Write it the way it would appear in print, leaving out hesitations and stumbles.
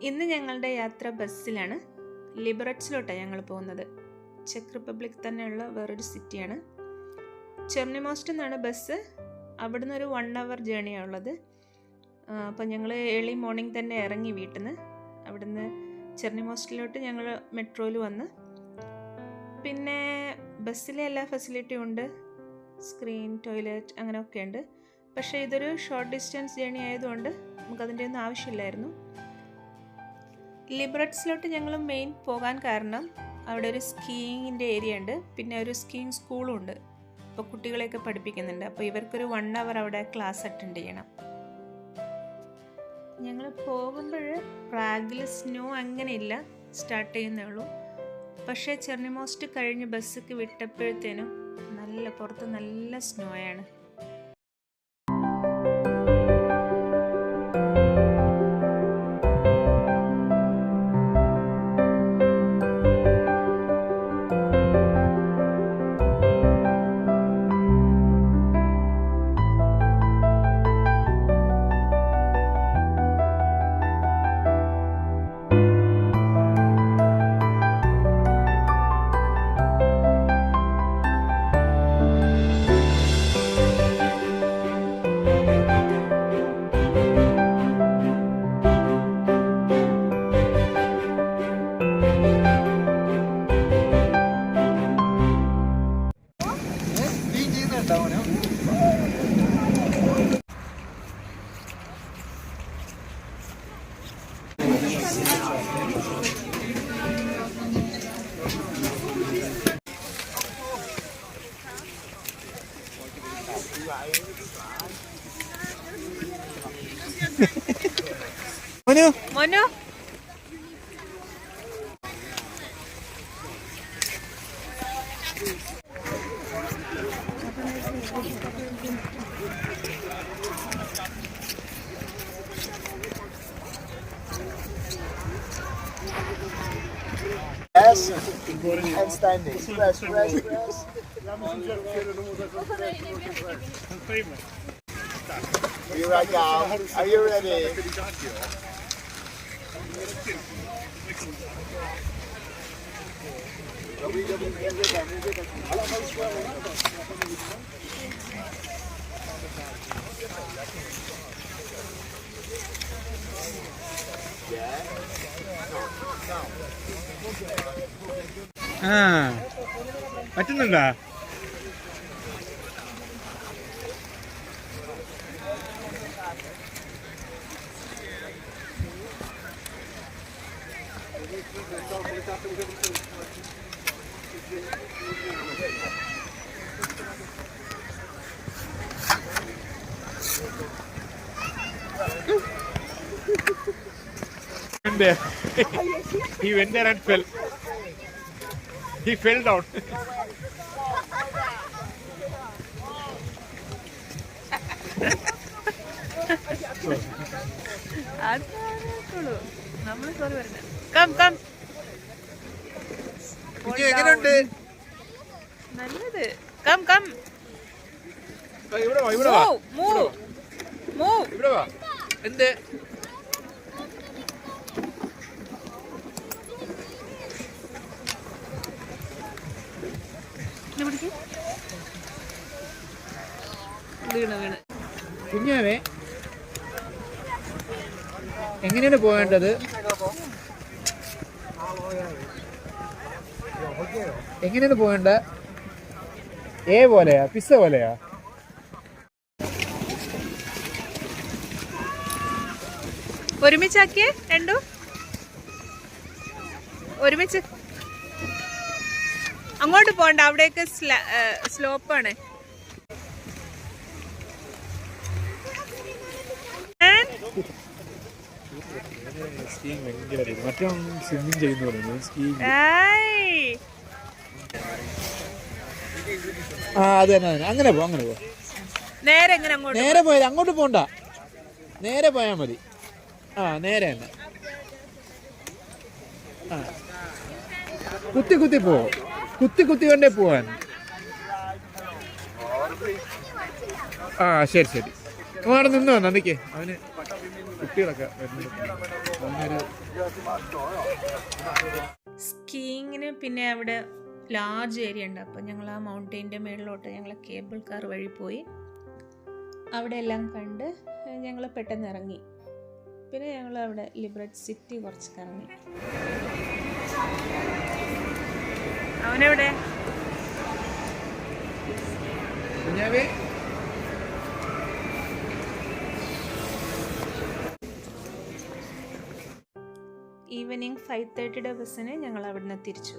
ഇന്ന് ഞങ്ങളുടെ യാത്ര ബസ്സിലാണ്. ലിബററ്റ്സിലോട്ടാണ് ഞങ്ങൾ പോകുന്നത്. ചെക്ക് റിപ്പബ്ലിക് തന്നെയുള്ള വേറൊരു സിറ്റിയാണ്. ചെർണിമോസ്റ്റ് എന്നാണ് ബസ്. അവിടുന്ന് ഒരു 1 hour ജേണിയാണ് ഉള്ളത്. അപ്പോൾ ഞങ്ങൾ ഏർലി മോർണിംഗ് തന്നെ ഇറങ്ങി വീട്ടിൽ നിന്ന്. അവിടുന്ന് ചെർണിമോസ്റ്റിലോട്ട് ഞങ്ങൾ മെട്രോയിൽ വന്ന്. പിന്നെ ബസ്സിലെ എല്ലാ ഫെസിലിറ്റിയും ഉണ്ട്. സ്ക്രീൻ, ടോയ്ലറ്റ് അങ്ങനെയൊക്കെ ഉണ്ട്. പക്ഷേ ഇതൊരു ഷോർട്ട് ഡിസ്റ്റൻസ് ജേണി ആയതുകൊണ്ട് നമുക്കതിൻ്റെ ഒന്നും ആവശ്യമില്ലായിരുന്നു. ലിബററ്റ്സിലോട്ട് ഞങ്ങൾ മെയിൻ പോകാൻ കാരണം അവിടെ ഒരു സ്കീയിങ്ങിൻ്റെ ഏരിയ ഉണ്ട്. പിന്നെ ഒരു സ്കീയിങ് സ്കൂളും ഉണ്ട്. അപ്പോൾ കുട്ടികളെയൊക്കെ പഠിപ്പിക്കുന്നുണ്ട്. അപ്പോൾ ഇവർക്കൊരു 1 hour അവിടെ ക്ലാസ് അറ്റൻഡ് ചെയ്യണം. ഞങ്ങൾ പോകുമ്പോൾ പ്രാഗിൽ സ്നോ അങ്ങനെയില്ല, സ്റ്റാർട്ട് ചെയ്യുന്നേ ഉള്ളൂ. പക്ഷേ ചെർണിമോസ്റ്റ് കഴിഞ്ഞ് ബസ്സൊക്കെ വിട്ടപ്പോഴത്തേനും പുറത്ത് നല്ല സ്നോയാണ്. മോനു Yes, and standing. Press, press, press. Here I go. Are you ready? പറ്റുന്നുണ്ടോ? He went there and fell. He fell down. നല്ലത്. കം കം എന്ത് കുഞ്ഞാവേ എങ്ങനെയാണ് പോകേണ്ടത്? എങ്ങനെയാണ് പോകേണ്ട? എ പോലെയാ, പിസ്സ പോലെയാ? ഒരുമിച്ചാക്കിയേ രണ്ടും ഒരുമിച്ച്. അങ്ങോട്ട് പോണ്ട, അവിടെയൊക്കെ സ്ലോപ്പാണ്. അത് തന്നെ അങ്ങനെ പോ, അങ്ങനെ പോ. നേരെ പോയാൽ അങ്ങോട്ട് പോണ്ട, നേരെ പോയാൽ മതി. നേരെ തന്നെ. കുത്തി കുത്തി പോ, കുത്തി കുത്തി വേണ്ടേ പോവാൻ. ശരി ശരി. അവിടെ നിന്ന് വന്നാ നിൽക്കേ. അവന് കുട്ടികളൊക്കെ വരുന്നുണ്ട്. അവനൊരു സ്കീയിങ്ങിന് പിന്നെ അവിടെ ലാർജ് ഏരിയ ഉണ്ട്. അപ്പോൾ ഞങ്ങൾ ആ മൗണ്ടെയിൻ്റെ മുകളിലോട്ട് ഞങ്ങൾ കേബിൾ കാർ വഴി പോയി അവിടെ എല്ലാം കണ്ട് ഞങ്ങൾ പെട്ടെന്ന് ഇറങ്ങി. പിന്നെ ഞങ്ങൾ അവിടെ ലിബറേറ്റ് സിറ്റി കുറച്ച് കറങ്ങി. അവനെവിടെ? ഈവനിങ് 5:30 ബസ്സിന് ഞങ്ങൾ അവിടുന്ന് തിരിച്ചു.